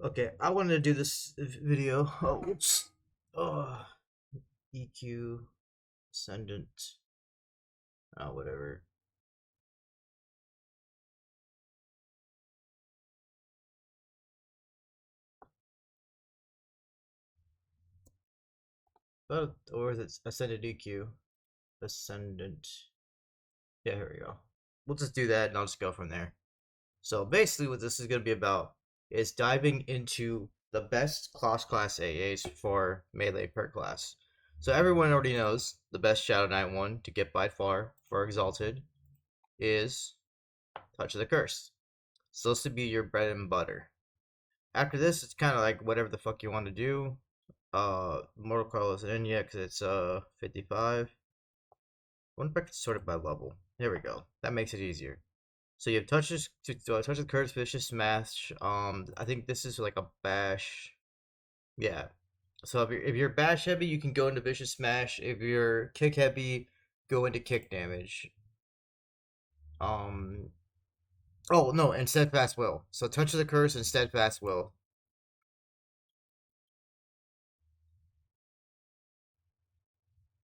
Okay, I wanted to do this video. Oh, whoops. Oh, EQ, Ascendant, whatever. Or is it Ascendant EQ? Ascendant. Yeah, here we go. We'll just do that and I'll just go from there. So basically what this is going to be about is diving into the best class AAs for melee per class. So everyone already knows the best Shadow Knight one to get by far for Exalted is Touch of the Curse. So this would be your bread and butter. After this, it's kind of like whatever the fuck you want to do. Mortal Kombat isn't in yet because it's 55. I wonder if I can sort it by level. There we go. That makes it easier. So you have touches to touch the curse, vicious smash. I think this is like a bash. Yeah. So if you're bash heavy, you can go into vicious smash. If you're kick heavy, go into kick damage. Um. Oh no, and steadfast will. So touch of the curse and steadfast will.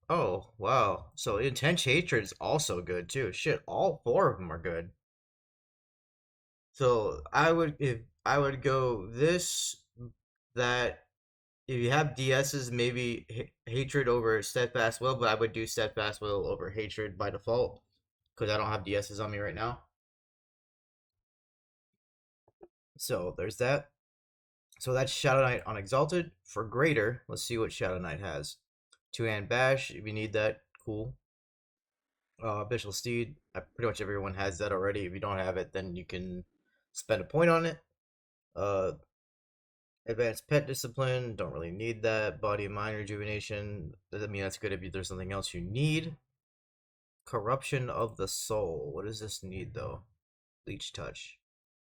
Oh wow. So intense hatred is also good too. Shit, all four of them are good. So I would go this, that. If you have DSs, maybe hatred over steadfast will, but I would do steadfast will over hatred by default because I don't have DSs on me right now. So there's that. So that's Shadow Knight on Exalted. For Greater, let's see what Shadow Knight has. Two-hand bash, if you need that, cool. Bishop Steed, pretty much everyone has that already. If you don't have it, then you can spend a point on it. Uh, Advanced Pet Discipline, don't really need that. Body and Mind Rejuvenation, doesn't mean that's good if there's something else you need. Corruption of the Soul, what does this need though? Leech Touch.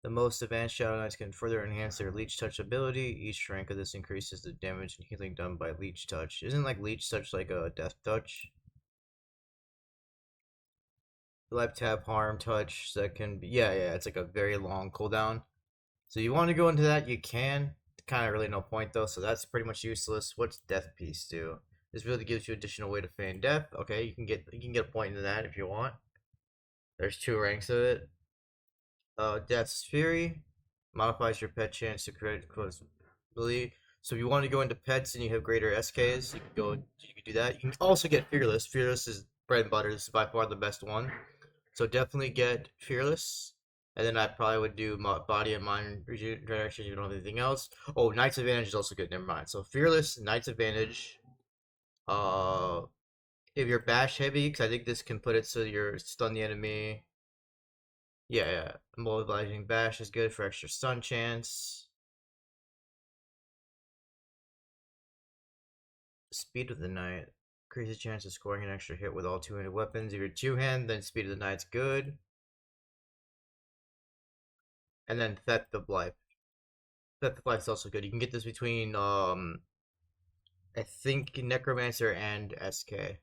The most advanced Shadow Knights can further enhance their Leech Touch ability. Each rank of this increases the damage and healing done by Leech Touch. Isn't like Leech Touch like a Death Touch? Left tab harm touch that can be, yeah, it's like a very long cooldown. So you want to go into that, you can. Kind of really no point though, so that's pretty much useless. What's Death Piece do? This really gives you additional way to feign death. Okay, you can get a point into that if you want. There's two ranks of it. Death's Fury modifies your pet chance to crit ability. So if you want to go into pets and you have greater SKs, you can go. You can do that. You can also get Fearless. Fearless is bread and butter. This is by far the best one. So definitely get Fearless. And then I probably would do Body and Mind Regeneration if you don't have anything else. Oh, Knight's Advantage is also good. Never mind. So Fearless, Knight's Advantage. Uh, if you're bash heavy, because I think this can put it so you're stun the enemy. Yeah. Mobilizing bash is good for extra stun chance. Speed of the Knight increases chance of scoring an extra hit with all two-handed weapons. If you're two-hand, then Speed of the Knight's good. And then Theft of Life. Theft of Life is also good. You can get this between I think Necromancer and SK.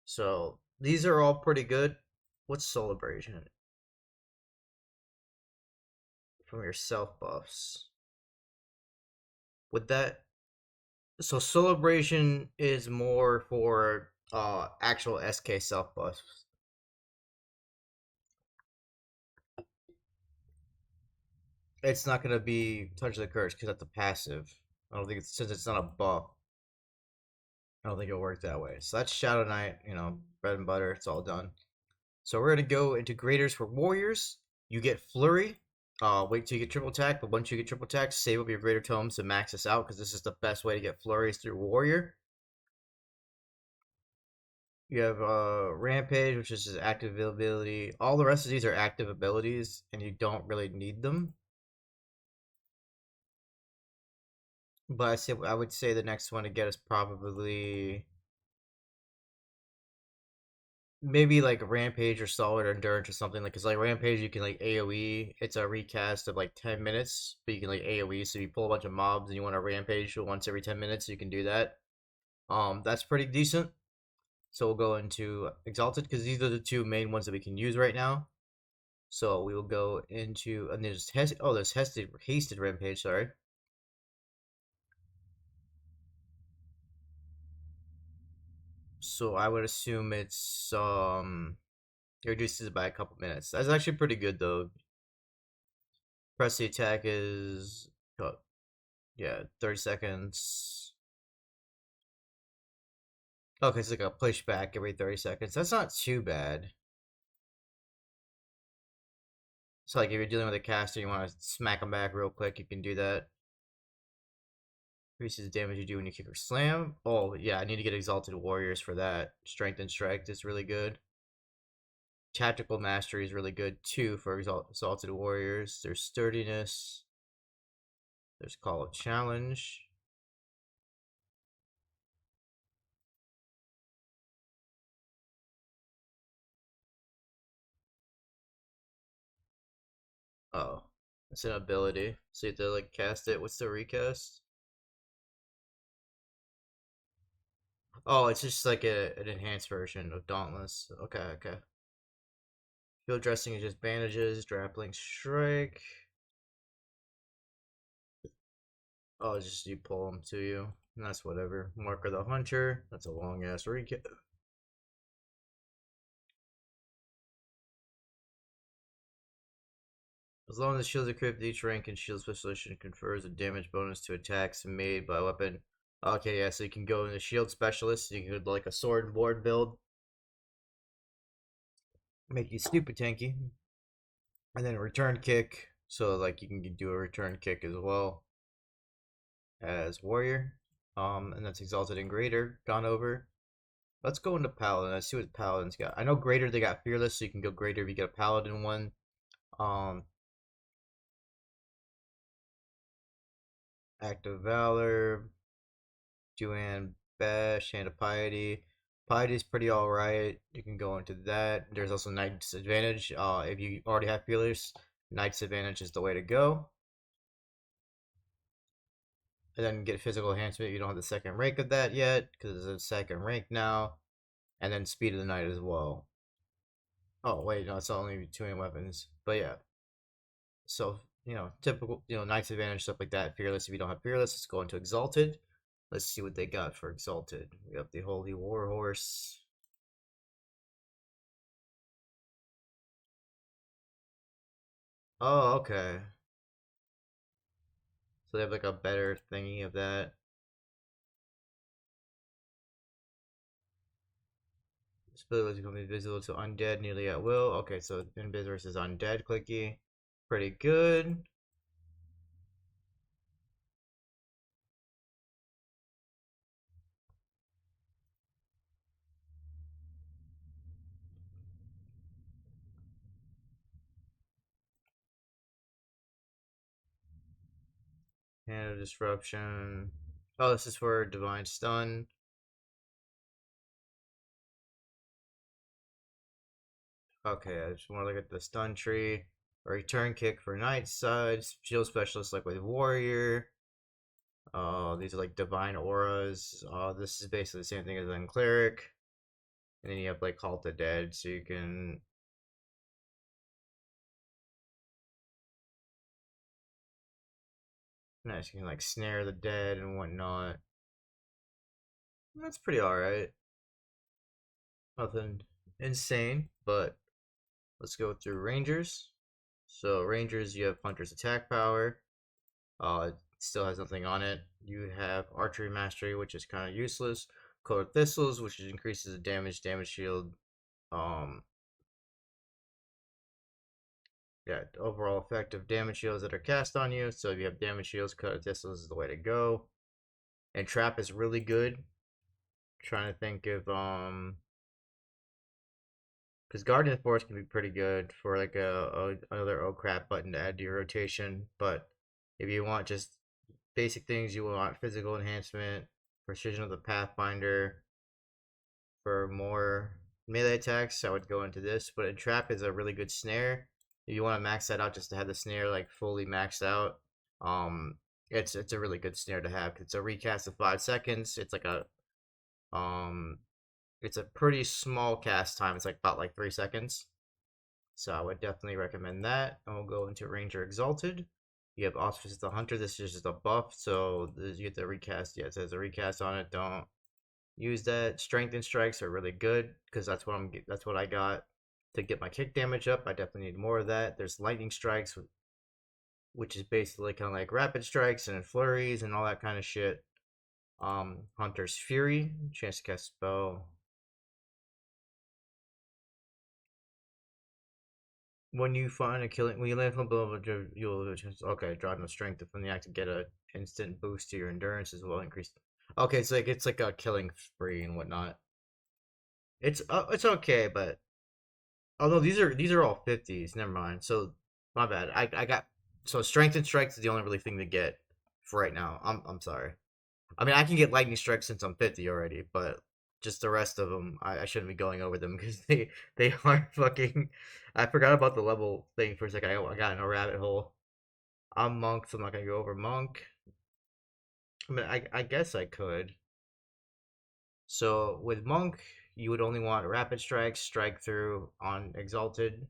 So these are all pretty good. What's Soul Abrasion? From your self buffs. Would that, so Soul Abrasion is more for actual SK self buffs. It's not gonna be Touch of the Curse because that's a passive. I don't think it's, since it's not a buff. I don't think it'll work that way. So that's Shadow Knight, bread and butter. It's all done. So we're gonna go into Graders for Warriors. You get Flurry. Wait till you get triple attack, but once you get triple attack, save up your Greater Tomes to max this out because this is the best way to get Flurries through Warrior. You have Rampage, which is just active ability. All the rest of these are active abilities, and you don't really need them. But I would say the next one to get is probably maybe like Rampage or Solid Endurance or something, like, because like Rampage you can like AoE. It's a recast of like 10 minutes, but you can like AoE. So you pull a bunch of mobs and you want to Rampage once every 10 minutes, you can do that. That's pretty decent. So we'll go into Exalted because these are the two main ones that we can use right now. So we will go into, and there's Hasted Rampage, sorry. So I would assume it reduces it by a couple minutes. That's actually pretty good though. Press the attack is yeah, 30 seconds. Okay, it's like a pushback every 30 seconds. That's not too bad. So like if you're dealing with a caster, you want to smack them back real quick, you can do that. Increases the damage you do when you kick or slam. Oh yeah, I need to get Exalted Warriors for that. Strength and Strike is really good. Tactical Mastery is really good too for Exalted Warriors. There's Sturdiness. There's Call of Challenge. Oh, it's an ability. So you have to like cast it. What's the recast? Oh, it's just like an enhanced version of Dauntless. Okay, okay. Field dressing is just bandages, grappling strike. Oh, it's just you pull them to you. And that's whatever. Marker the Hunter. That's a long ass recap. As long as shields equipped, each rank and shield specialization confers a damage bonus to attacks made by a weapon. Okay, yeah, so you can go into shield specialist. You can go like a sword and board build, make you stupid tanky, and then return kick. So like you can do a return kick as well as warrior. And that's exalted and greater. Gone over. Let's go into paladin. Let's see what paladin's got. I know greater they got fearless, so you can go greater if you get a paladin one. Um, act of valor, Duan Bash, Hand of Piety. Piety is pretty alright. You can go into that. There's also Knight's Advantage. If you already have Fearless, Knight's Advantage is the way to go. And then get Physical Enhancement. You don't have the second rank of that yet, because it's a second rank now. And then Speed of the Knight as well. Oh, wait, no, it's only two weapons. But yeah. So, typical, Knight's Advantage, stuff like that. Fearless, if you don't have Fearless, let's go into Exalted. Let's see what they got for Exalted. We have the Holy Warhorse. Oh, okay. So they have like a better thingy of that. This ability becomes invisible to undead nearly at will. Okay, so Invis versus undead clicky. Pretty good. Hand of Disruption. Oh, this is for Divine Stun. Okay, I just want to look at the stun tree. Return kick for Knight side. Shield specialist like with Warrior. These are like divine auras. This is basically the same thing as in Cleric. And then you have like Call to Dead, so you can. Nice, you can like snare the dead and whatnot. That's pretty alright. Nothing insane, but let's go through Rangers. So Rangers, you have Hunter's attack power. It still has nothing on it. You have Archery Mastery, which is kind of useless. Colored Thistles, which increases the damage shield. Yeah, overall effect of damage shields that are cast on you. So if you have damage shields, Colored Thistles is the way to go. And Trap is really good. Trying to think of because Guardian Force can be pretty good for like another oh crap button to add to your rotation. But if you want just basic things, you want physical enhancement, precision of the Pathfinder for more melee attacks. I would go into this, but a trap is a really good snare. If you want to max that out just to have the snare like fully maxed out, it's a really good snare to have. It's a recast of 5 seconds. It's like a it's a pretty small cast time. It's like about like 3 seconds. So I would definitely recommend that. And we'll go into Ranger Exalted. You have Auspice the Hunter. This is just a buff, so you get the recast. Yeah, it says a recast on it. Don't Use that. Strengthen strikes are really good because that's what I got to get my kick damage up. I definitely need more of that. There's lightning strikes, which is basically kind of like rapid strikes and flurries and all that kind of shit. Hunter's Fury, chance to cast spell. When you find a killing, when you land from blah, blah, blah, you'll have a chance. Okay, draw no strength from the act to get a instant boost to your endurance as well. Increase. Okay, it's like a killing spree and whatnot. It's okay, but oh no, these are all 50s. Never mind. So my bad. I got so strength and strikes is the only really thing to get for right now. I'm sorry. I mean, I can get lightning strikes since I'm 50 already, but just the rest of them, I shouldn't be going over them because they are fucking. I forgot about the level thing for a second. I got in a rabbit hole. I'm monk, so I'm not gonna go over monk. I mean, I guess I could. So with monk, you would only want rapid strikes, strike through on exalted,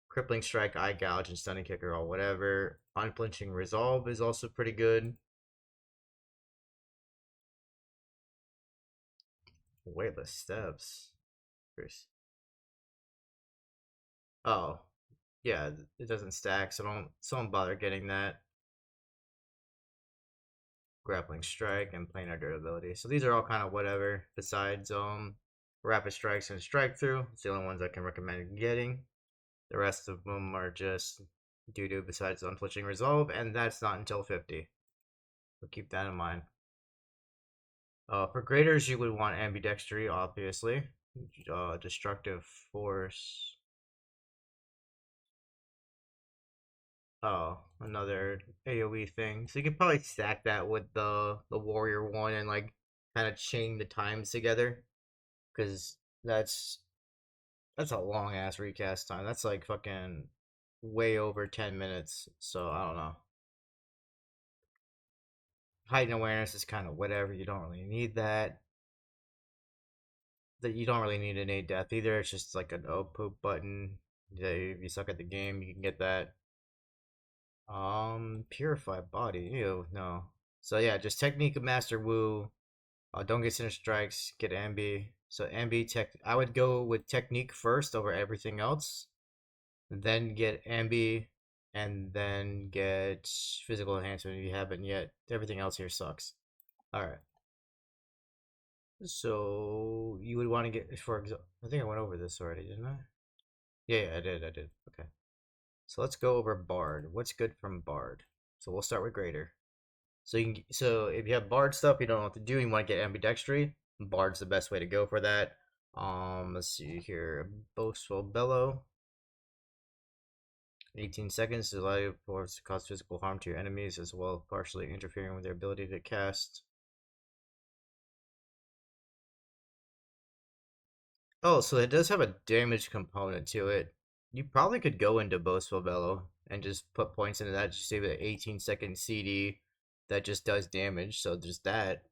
crippling strike, eye gouge, and stunning kicker or whatever. Unflinching resolve is also pretty good. Weightless steps. Oh, yeah, it doesn't stack, so don't bother getting that. Grappling strike and planar durability. So these are all kind of whatever. Besides rapid strikes and strike through, it's the only ones I can recommend getting. The rest of them are just doo doo. Besides unflinching resolve, and that's not until 50. So keep that in mind. For graders, you would want ambidextry, obviously. Destructive force. Oh, another AoE thing. So you could probably stack that with the warrior one and like kind of chain the times together, because that's a long ass recast time. That's like fucking way over 10 minutes. So I don't know. Heightened awareness is kind of whatever. You don't really need that. That you don't really need an 8 death either. It's just like an oh poop button. Yeah, if you suck at the game, you can get that. Purify body. Ew, no. So yeah, just technique of master woo. Don't get center strikes. Get ambi. So ambi tech. I would go with technique first over everything else. Then get ambi, and then get physical enhancement if you haven't yet. Everything else here sucks. All right. So you would want to get for example. I think I went over this already, didn't I? Yeah, I did. I did. Okay. So let's go over Bard. What's good from Bard? So we'll start with Greater. So if you have Bard stuff, you don't know what to do. You want to get ambidextry. Bard's the best way to go for that. Let's see here. Boastful Bellow. 18 seconds to allow you to cause physical harm to your enemies, as well as partially interfering with their ability to cast. Oh, so it does have a damage component to it. You probably could go into Boastful Bellow and just put points into that. Just save an 18-second CD that just does damage. So just that.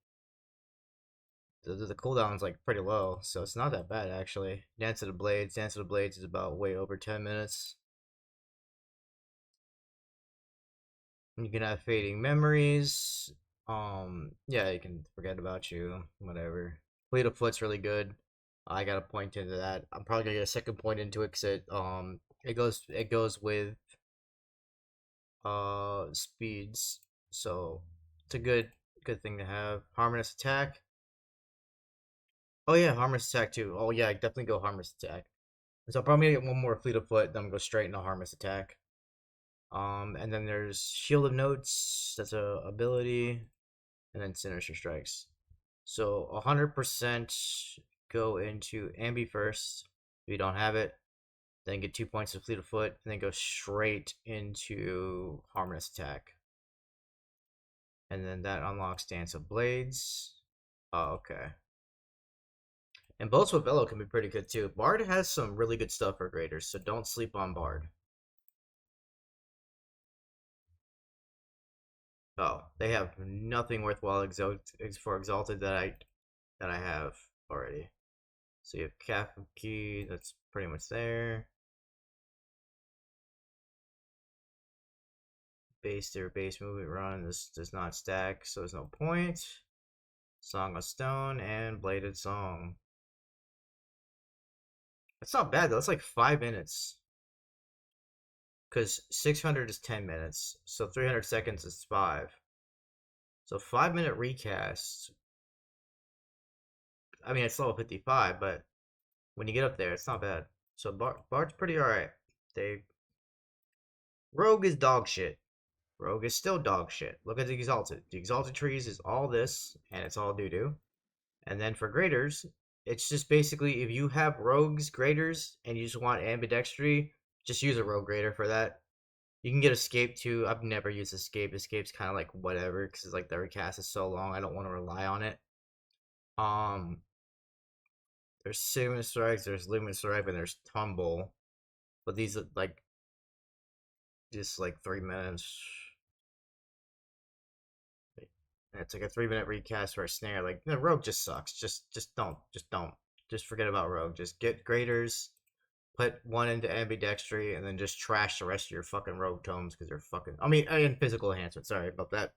The cooldown's like pretty low, so it's not that bad actually. Dance of the Blades. Dance of the Blades is about way over 10 minutes. You can have Fading Memories. Yeah, you can forget about you. Whatever. Fleet of Foot's really good. I got a point into that. I'm probably gonna get a second point into it because it goes with speeds, so it's a good thing to have. Harmless Attack. Oh yeah, Harmless Attack too. Oh yeah, definitely go Harmless Attack. So I'm probably gonna get one more Fleet of Foot, then I'm gonna go straight into Harmless Attack. And then there's Shield of Notes. That's a ability, and then Sinister Strikes. So 100% go into Ambi first. If you don't have it, then get 2 points of Fleet of Foot, and then go straight into Harmless Attack. And then that unlocks Dance of Blades. Oh, okay. And Bolts with Bellow can be pretty good too. Bard has some really good stuff for graders, so don't sleep on Bard. Oh, they have nothing worthwhile for Exalted that I have already. So you have Calf Key, that's pretty much there. Base movement run. This does not stack, so there's no point. Song of Stone and Bladed Song. That's not bad though. It's like 5 minutes. Because 600 is 10 minutes. So 300 seconds is 5. So 5 minute recast. I mean, it's level 55, but when you get up there, it's not bad. So Bard's pretty alright. They Rogue is dog shit. Rogue is still dog shit. Look at the Exalted. The Exalted trees is all this, and it's all doo-doo. And then for graders, it's just basically if you have rogues graders and you just want ambidextry, just use a rogue grader for that. You can get escape too. I've never used escape. Escape's kind of like whatever because like the recast is so long. I don't want to rely on it. Um, there's Sigma Strikes, there's Luminous Strike, and there's Tumble. But these are like just like 3 minutes. And it's like a 3 minute recast for a snare. Like no, Rogue just sucks. Just don't. Just forget about Rogue. Just get graders, put one into ambidextry, and then just trash the rest of your fucking Rogue tomes because they're fucking. I mean, and physical enhancement. Sorry about that.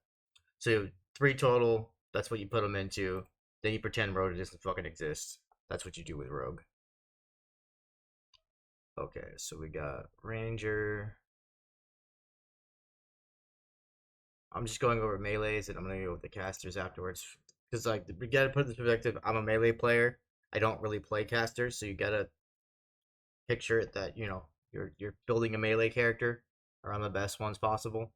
So 3 total. That's what you put them into. Then you pretend Rogue doesn't fucking exist. That's what you do with Rogue. Okay, so we got Ranger. I'm just going over melees, and I'm gonna go with the casters afterwards. Because like we gotta put this perspective. I'm a melee player. I don't really play casters, so you gotta picture it that you're building a melee character around the best ones possible.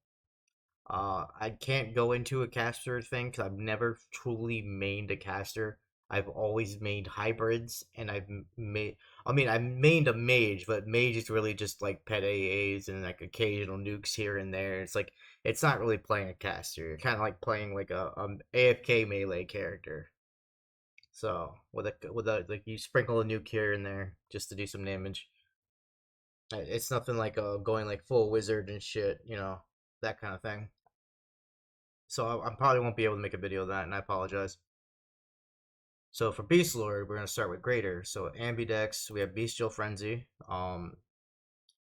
I can't go into a caster thing because I've never truly mained a caster. I've always mained hybrids, and I've made. I mean, I mained a mage, but mage is really just like pet AAs and like occasional nukes here and there. It's like it's not really playing a caster. You're kind of like playing like a AFK melee character. So with a like you sprinkle a nuke here and there just to do some damage. It's nothing like going like full wizard and shit, that kind of thing. So I probably won't be able to make a video of that, and I apologize. So for Beastlord, we're gonna start with Greater. So Ambidex, we have Bestial Frenzy.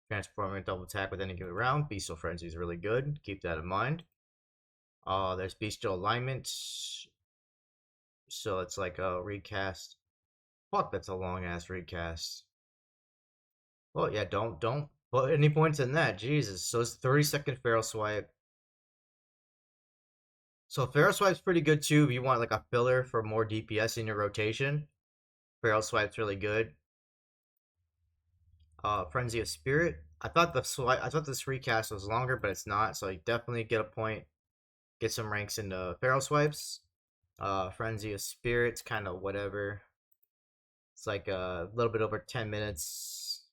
Transforming double attack with any given round. Bestial Frenzy is really good. Keep that in mind. There's Bestial Alignment. So it's like a recast. Fuck, that's a long ass recast. Well, yeah, don't put any points in that. Jesus. So it's 30-second Feral Swipe. So Feral Swipe's pretty good too if you want like a filler for more DPS in your rotation. Feral Swipe's really good. Frenzy of Spirit. I thought this recast was longer, but it's not. So you definitely get a point. Get some ranks into Feral Swipes. Frenzy of Spirit's kind of whatever. It's like a little bit over 10 minutes.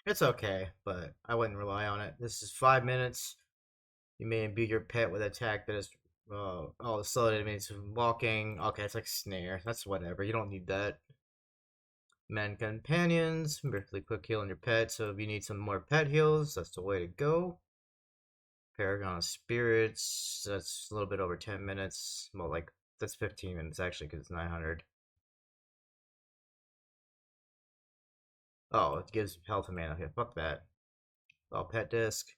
It's okay, but I wouldn't rely on it. This is 5 minutes. You may imbue your pet with attack that is oh, slow it means walking. Okay, it's like snare. That's whatever. You don't need that. Men companions, briefly quick heal on your pet. So if you need some more pet heals, that's the way to go. Paragon of Spirits. That's a little bit over 10 minutes. Well, like that's 15 minutes actually because it's 900. Oh, it gives health and mana. Okay, fuck that. Oh, pet disc.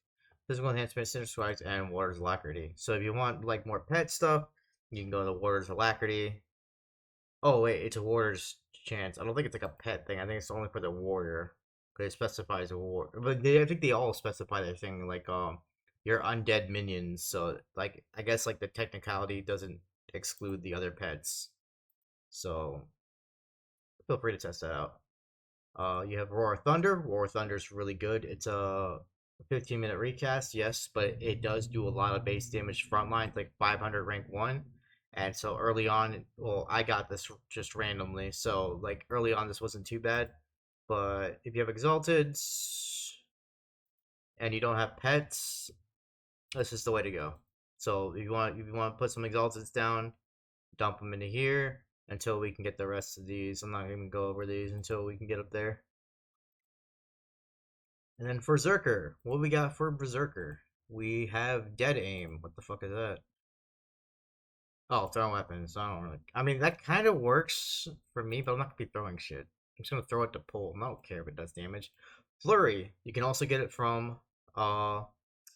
Physical enhancement, Cinder Swags, and Water's Alacrity. So if you want like more pet stuff, you can go to Water's Alacrity. Oh wait, it's a Warrior's chance. I don't think it's like a pet thing. I think it's only for the warrior. Because it specifies a war. But I think they all specify their thing like your undead minions. So like I guess like the technicality doesn't exclude the other pets. So feel free to test that out. You have Roar Thunder. Roar Thunder is really good. It's a 15-minute recast, yes, but it does do a lot of base damage frontline. It's like 500 rank 1. And so early on, well, I got this just randomly. So like early on, this wasn't too bad. But if you have Exalted and you don't have pets, this is the way to go. So if you want to put some Exalteds down, dump them into here until we can get the rest of these. I'm not even go over these until we can get up there. And then for Berserker, what we got for Berserker? We have Dead Aim. What the fuck is that? Oh, throwing weapons. I don't really. I mean, that kind of works for me, but I'm not gonna be throwing shit. I'm just gonna throw it to pull. I don't care if it does damage. Flurry. You can also get it from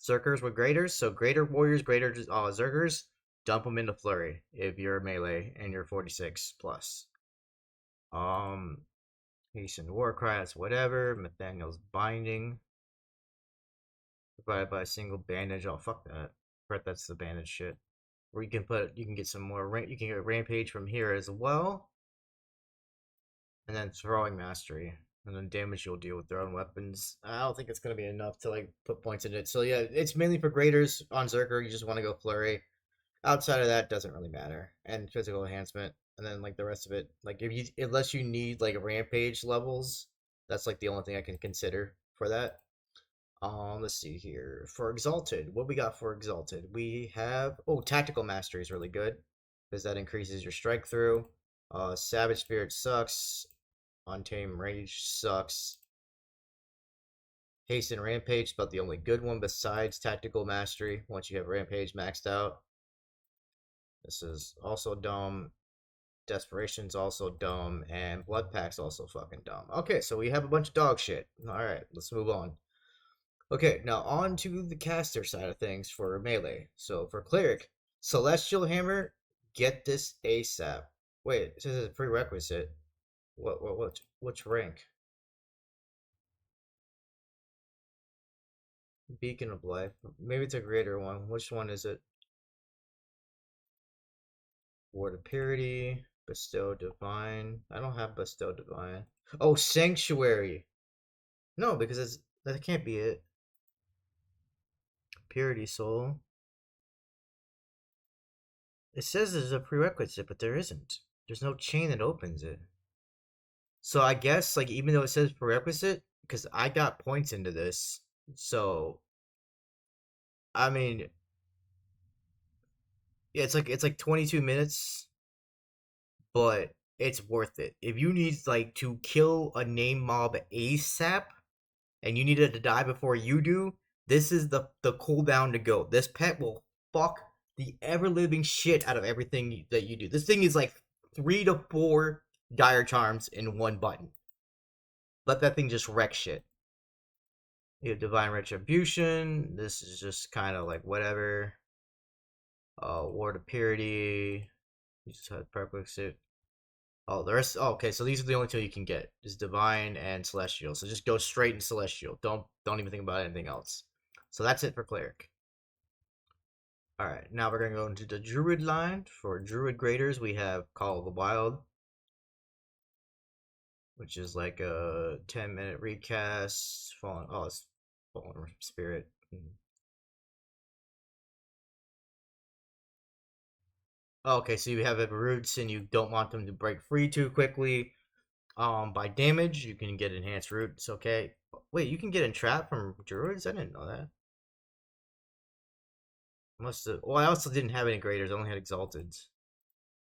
Berserkers with graders. So greater warriors, greater Zergers, dump them into flurry if you're melee and you're 46 plus. Hasten war cries, whatever. Nathaniel's binding. Provided by a single bandage. Oh fuck that. Right, that's the bandage shit. Where you can get some more. You can get rampage from here as well, and then throwing mastery, and then damage you'll deal with thrown weapons. I don't think it's gonna be enough to like put points in it. So yeah, it's mainly for graders on Zerker. You just want to go flurry. Outside of that, doesn't really matter. And physical enhancement, and then like the rest of it, like if you unless you need like rampage levels, that's like the only thing I can consider for that. Let's see here. For Exalted, what we got for Exalted? We have Tactical Mastery is really good because that increases your strike through. Savage Spirit sucks. Untamed Rage sucks. Haste and Rampage is about the only good one besides Tactical Mastery. Once you have Rampage maxed out, this is also dumb. Desperation's also dumb, and Blood Pack's also fucking dumb. Okay, so we have a bunch of dog shit. All right, let's move on. Okay, now on to the caster side of things for melee. So for cleric, Celestial Hammer, get this ASAP. Wait, it says it's a prerequisite. Which rank? Beacon of Life. Maybe it's a greater one. Which one is it? Ward of Purity, Bestow Divine. I don't have Bestow Divine. Oh, Sanctuary. No, because that can't be it. Purity Soul. It says there's a prerequisite, but there isn't. There's no chain that opens it. So I guess like even though it says prerequisite, because I got points into this, so I mean, yeah, it's like 22 minutes, but it's worth it. If you need like to kill a name mob ASAP and you need it to die before you do, this is the cooldown to go. This pet will fuck the ever living shit out of everything that you do. This thing is like 3 to 4 dire charms in one button. Let that thing just wreck shit. You have Divine Retribution. This is just kind of like whatever. Ward of Purity. You just have Perplexity. Oh, the rest. Oh, okay, so these are the only two you can get: is Divine and Celestial. So just go straight into Celestial. Don't even think about anything else. So that's it for Cleric. All right, now we're gonna go into the Druid line. For Druid graders, we have Call of the Wild, which is like a 10-minute recast. It's Fallen Spirit. Okay, so you have roots and you don't want them to break free too quickly. By damage, you can get enhanced roots. Okay. Wait, you can get entrapped from druids? I didn't know that. Must have. Well, I also didn't have any graders. I only had exalteds.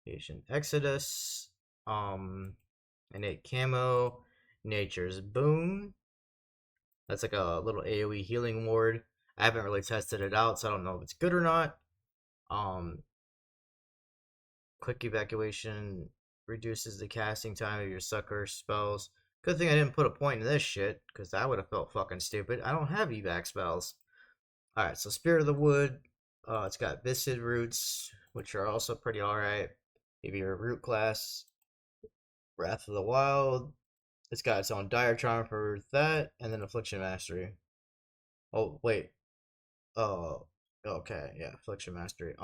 Patient Exodus. Innate camo. Nature's boon. That's like a little AoE healing ward. I haven't really tested it out, so I don't know if it's good or not. Quick evacuation reduces the casting time of your sucker spells. Good thing I didn't put a point in this shit, because that would have felt fucking stupid. I don't have evac spells. Alright, so Spirit of the Wood. It's got Viscid Roots, which are also pretty alright. If you're a root class. Wrath of the Wild. It's got its own Dire Charm for that, and then Affliction Mastery. Oh, wait. Oh, okay, yeah, Affliction Mastery.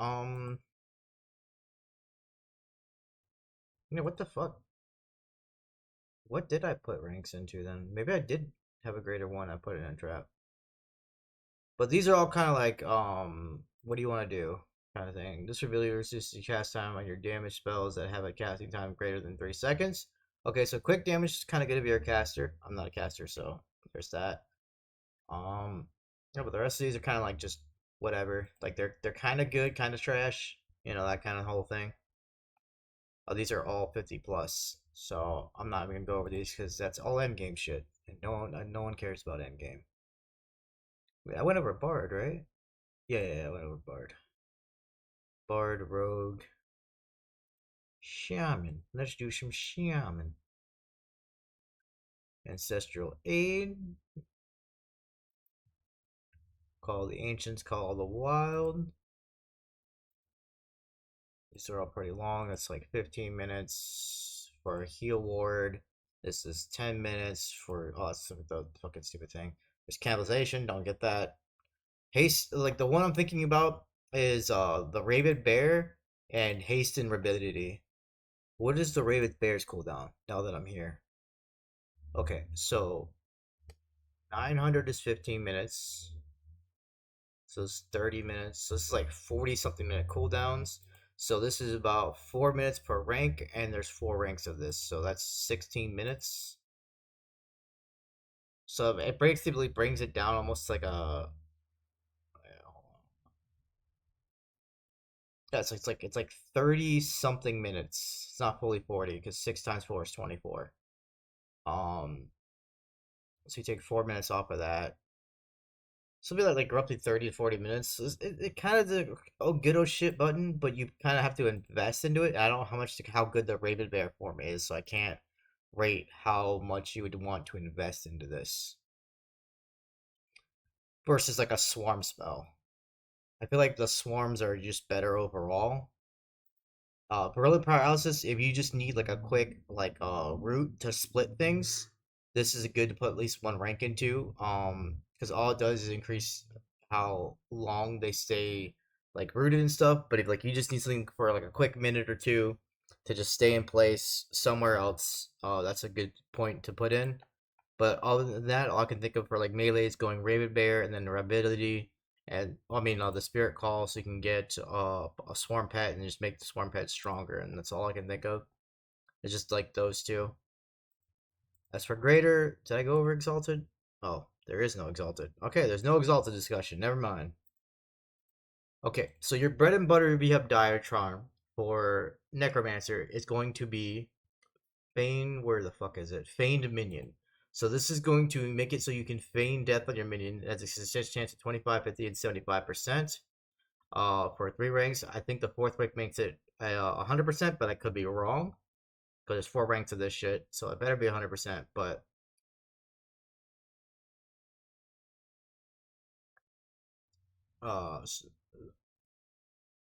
What the fuck? What did I put ranks into then? Maybe I did have a greater one. I put it in a trap. But these are all kind of like, what do you want to do? Kind of thing. This really reduces the cast time on your damage spells that have a casting time greater than 3 seconds. Okay, so quick damage is kind of good if you're a caster. I'm not a caster, so there's that. Yeah, but the rest of these are kind of like just whatever. Like they're kind of good, kind of trash. That kind of whole thing. Oh, these are all 50 plus, so I'm not even gonna go over these because that's all end game shit, and no one cares about end game. Wait, I went over Bard, right? Yeah, I went over Bard. Bard, Rogue, Shaman. Let's do some Shaman. Ancestral Aid. Call the Ancients, Call the Wild. These are all pretty long. It's like 15 minutes for a heal ward. This is 10 minutes for that's the fucking stupid thing. There's cannibalization, don't get that. Haste, like the one I'm thinking about is the Raven Bear and haste and rapidity. What is the Raven Bear's cooldown now that I'm here? Okay, so 900 is 15 minutes. So it's 30 minutes. So it's like 40 something minute cooldowns. So this is about 4 minutes per rank, and there's 4 ranks of this. So that's 16 minutes. So it basically brings it down almost like a. Yeah, so it's like 30 something minutes. It's not fully 40 because 6 times 4 is 24. Um, so you take 4 minutes off of that. So it'll be like roughly 30 to 40 minutes. So it kind of the oh good oh shit button, but you kind of have to invest into it. I don't know how good the Raven Bear form is, so I can't rate how much you would want to invest into this versus like a swarm spell. I feel like the swarms are just better overall. Beryllium Paralysis, if you just need like a quick like route to split things, this is good to put at least one rank into. Because all it does is increase how long they stay like rooted and stuff. But if like you just need something for like a quick minute or two to just stay in place somewhere else, that's a good point to put in. But other than that, all I can think of for like melee is going Raven Bear and then the Rapidity and the Spirit Call, so you can get a Swarm Pet and just make the Swarm Pet stronger, and that's all I can think of. It's just like those two. As for Greater, did I go over Exalted? Oh, there is no Exalted. Okay, there's no Exalted discussion. Never mind. Okay, so your bread and butter if you have Dire Charm for Necromancer is going to be Feign, where the fuck is it? Feigned Minion. So this is going to make it so you can feign death on your minion. It has a success chance of 25, 50, and 75%. For 3 ranks. I think the 4th rank makes it 100%, but I could be wrong. Because there's 4 ranks of this shit, so it better be 100%. But uh,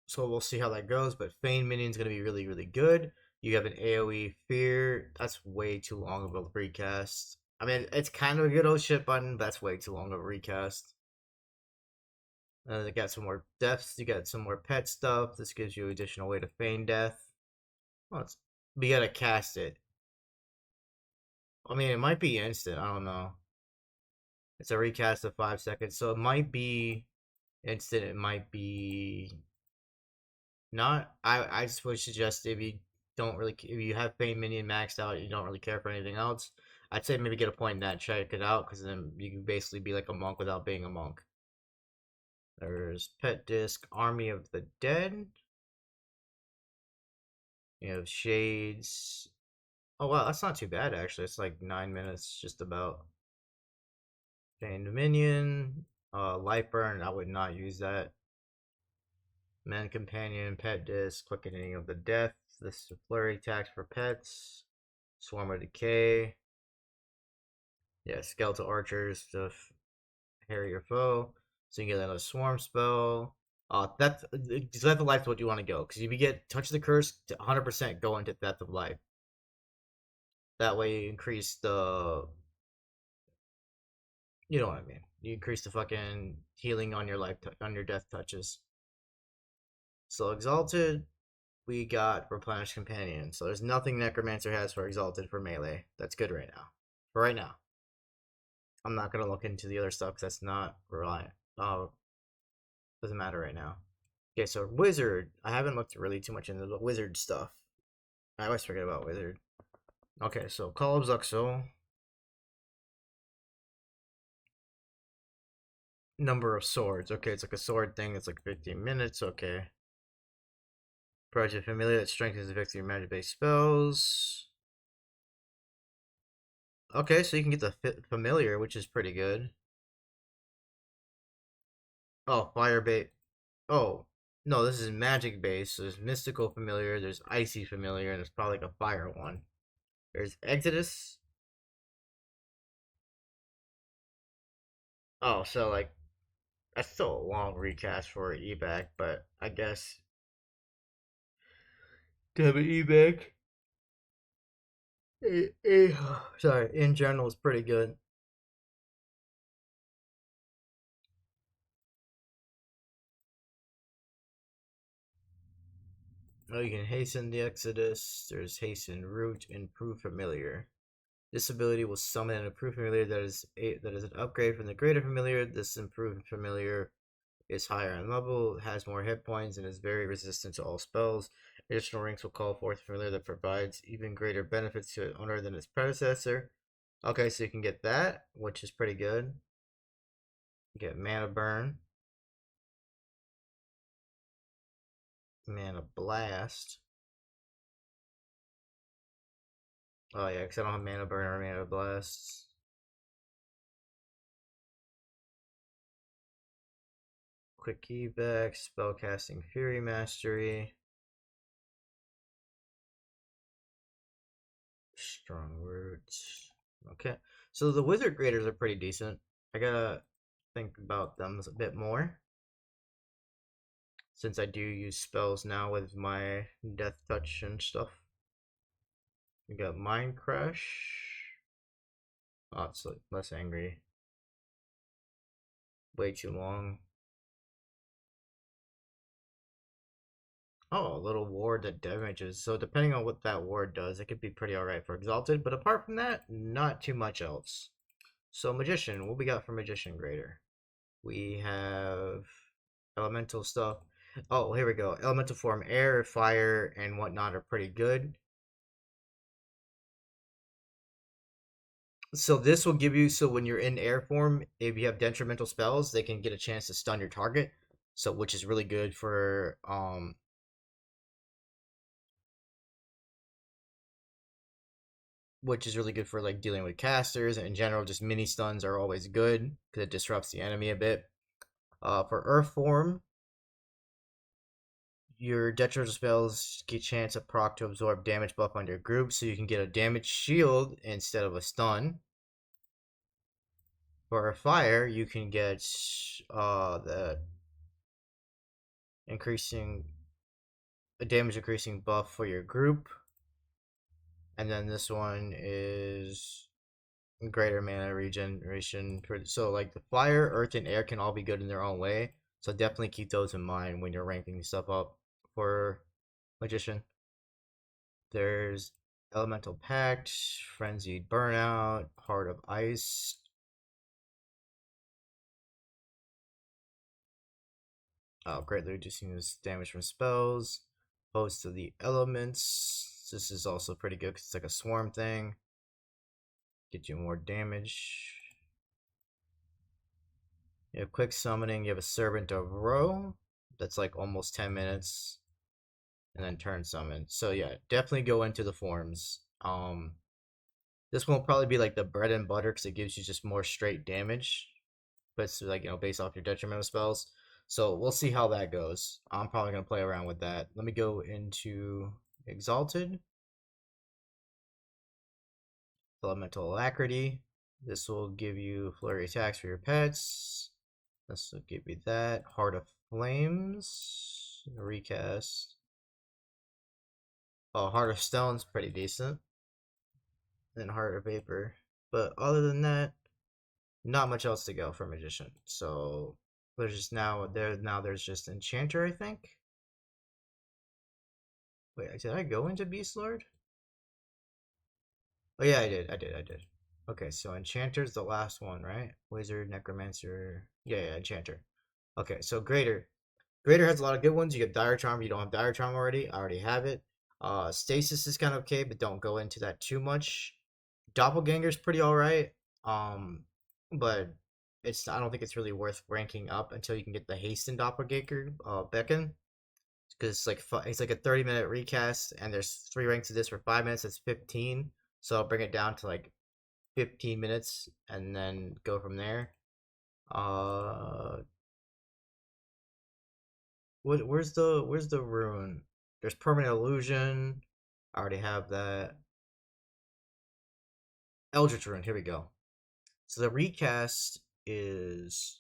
so we'll see how that goes. But Feign Minion's gonna be really, really good. You have an AoE Fear. That's way too long of a recast. I mean, it's kind of a good old shit button, but that's way too long of a recast. They got some more deaths. You got some more pet stuff. This gives you additional way to feign death. Well, we gotta cast it. I mean, it might be instant. I don't know. It's a recast of 5 seconds, so it might be instant. It might be not. I just would suggest if you don't really, if you have feign minion maxed out, you don't really care for anything else. I'd say maybe get a point in that, check it out, because then you can basically be like a monk without being a monk. There's Pet Disc, Army of the Dead. You have Shades. Oh wow, that's not too bad actually. It's like 9 minutes, just about. Chain Dominion, Light Burn. I would not use that. Man Companion, Pet Disc, Quickening of the Death. This is a flurry attack for pets. Swarm of Decay. Yeah, Skeletal Archers to harry your foe. So you can get another Swarm spell. Death of Life is what you want to go. Because if you get Touch of the Curse, 100% go into Death of Life. That way you increase the. You know what I mean. You increase the fucking healing on your on your death touches. So Exalted, we got Replenished Companion. So there's nothing Necromancer has for Exalted for melee. That's good right now. For right now. I'm not gonna look into the other stuff because that's not reliant. Doesn't matter right now. Okay, so Wizard. I haven't looked really too much into the Wizard stuff. I always forget about Wizard. Okay, so Call of Zuxel. Number of swords. Okay, it's like a sword thing. It's like 15 minutes. Okay. Project Familiar that strengthens the effects of your magic-based spells. Okay, so you can get the Familiar, which is pretty good. Oh, Fire bait. Oh, no, this is magic based. So there's Mystical Familiar, there's Icy Familiar, and there's probably like a Fire one. There's Exodus. Oh, so like That's still a long recast for evac, but I guess to have an evac, sorry, in general is pretty good. Oh, you can hasten the Exodus. There's hasten root, improve familiar. This ability will summon an improved familiar that is an upgrade from the greater familiar. This improved familiar is higher in level, has more hit points, and is very resistant to all spells. Additional ranks will call forth a familiar that provides even greater benefits to its owner than its predecessor. Okay, so you can get that, which is pretty good. You get mana burn, mana blast. Oh yeah, because I don't have mana burn or mana blast. Quick evac, spellcasting fury mastery. Strong words. Okay. So the wizard graders are pretty decent. I gotta think about them a bit more. Since I do use spells now with my death touch and stuff. We got mind crash. Oh, it's less angry. Way too long. Oh, a little ward that damages. So depending on what that ward does, it could be pretty alright for exalted. But apart from that, not too much else. So magician, what we got for magician grader? We have elemental stuff. Oh, here we go. Elemental form, air, fire, and whatnot are pretty good. So this will give you, so when you're in air form, if you have detrimental spells, they can get a chance to stun your target. So which is really good for like dealing with casters, and in general just mini stuns are always good because it disrupts the enemy a bit. For earth form, your detrimental spells get a chance of proc to absorb damage buff on your group, so you can get a damage shield instead of a stun. For a fire, you can get the increasing a damage increasing buff for your group, and then this one is greater mana regeneration. So like the fire, earth, and air can all be good in their own way. So definitely keep those in mind when you're ranking stuff up for magician. There's elemental pact, frenzied burnout, heart of ice. Oh, greatly reducing this damage from spells. Opposed to the elements. This is also pretty good because it's like a swarm thing. Get you more damage. You have quick summoning. You have a servant of Ro. That's like almost 10 minutes. And then turn summon. So yeah, definitely go into the forms. This one will probably be like the bread and butter because it gives you just more straight damage. But it's like, based off your detrimental spells. So we'll see how that goes. I'm probably going to play around with that. Let me go into Exalted. Elemental Alacrity. This will give you flurry attacks for your pets. This will give you that. Heart of Flames. Recast. Oh, Heart of Stone's pretty decent. And Heart of Vapor. But other than that, not much else to go for Magician. So there's just there's just Enchanter, I think. Wait, did I go into Beastlord? Oh yeah, I did. Okay, so Enchanter's the last one, right? Wizard, Necromancer. Yeah, Enchanter. Okay, so Greater. Greater has a lot of good ones. You get Dire Charm. You don't have Dire Charm already. I already have it. Stasis is kind of okay, but don't go into that too much. Doppelganger's pretty alright. But I don't think it's really worth ranking up until you can get the Hasten Doppelganger, Beacon. Because it's like a 30-minute recast, and there's 3 ranks of this for 5 minutes. That's 15. So I'll bring it down to like 15 minutes and then go from there. Uh, where's the rune? There's permanent illusion. I already have that. Eldritch rune. Here we go. So the recast is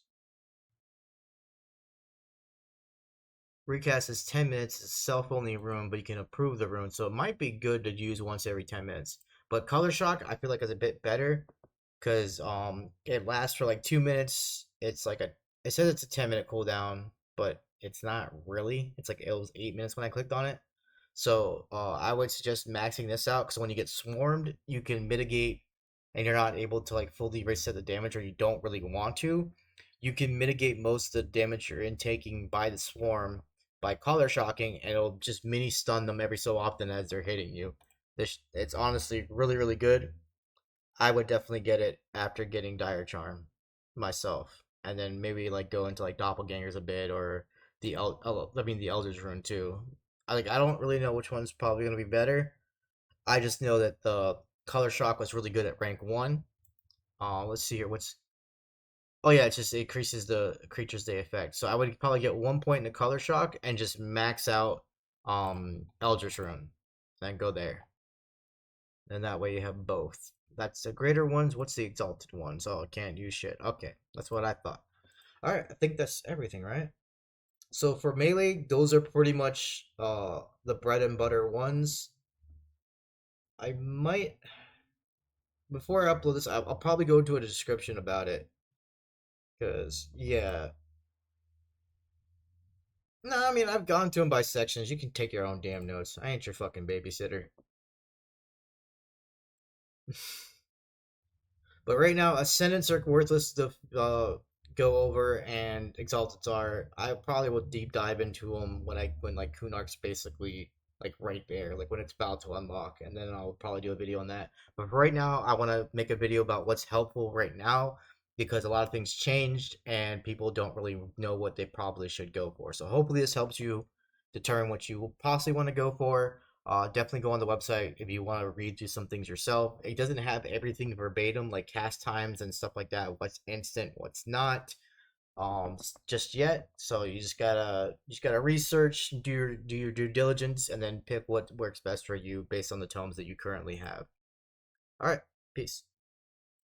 Recast is 10 minutes. It's a self-only rune, but you can approve the rune, so it might be good to use once every 10 minutes. But Color Shock, I feel like is a bit better because it lasts for like 2 minutes. It's like it says it's a 10-minute cooldown, but it's not really. It's like it was 8 minutes when I clicked on it. So I would suggest maxing this out because when you get swarmed, you can mitigate, and you're not able to like fully reset the damage, or you don't really want to. You can mitigate most of the damage you're intaking by the swarm by color shocking, and it'll just mini stun them every so often as they're hitting you. It's honestly really really good. I would definitely get it after getting Dire Charm myself, and then maybe like go into like doppelgangers a bit, or the Elder's Rune too. I don't really know which one's probably gonna be better. I just know that the Color Shock was really good at rank one. Let's see here. What's Oh yeah, it increases the creatures they affect. So I would probably get 1 point in the Color Shock and just max out Eldritch Rune, then go there. And that way you have both. That's the greater ones. What's the exalted ones? Oh, I can't use shit. Okay, that's what I thought. All right, I think that's everything, right? So for melee, those are pretty much the bread and butter ones. I might Before I upload this, I'll probably go into a description about it, cause yeah. No, I mean I've gone to them by sections. You can take your own damn notes. I ain't your fucking babysitter. But right now, Ascendants are worthless to go over, and Exalteds are. I probably will deep dive into them when like Kunark's basically like right there, like when it's about to unlock, and then I'll probably do a video on that. But for right now, I want to make a video about what's helpful right now because a lot of things changed and people don't really know what they probably should go for. So hopefully this helps you determine what you possibly want to go for. Definitely go on the website if you want to read through some things yourself. It doesn't have everything verbatim, like cast times and stuff like that. What's instant, what's not, just yet. So you just gotta research, do your due diligence, and then pick what works best for you based on the tomes that you currently have. All right, peace.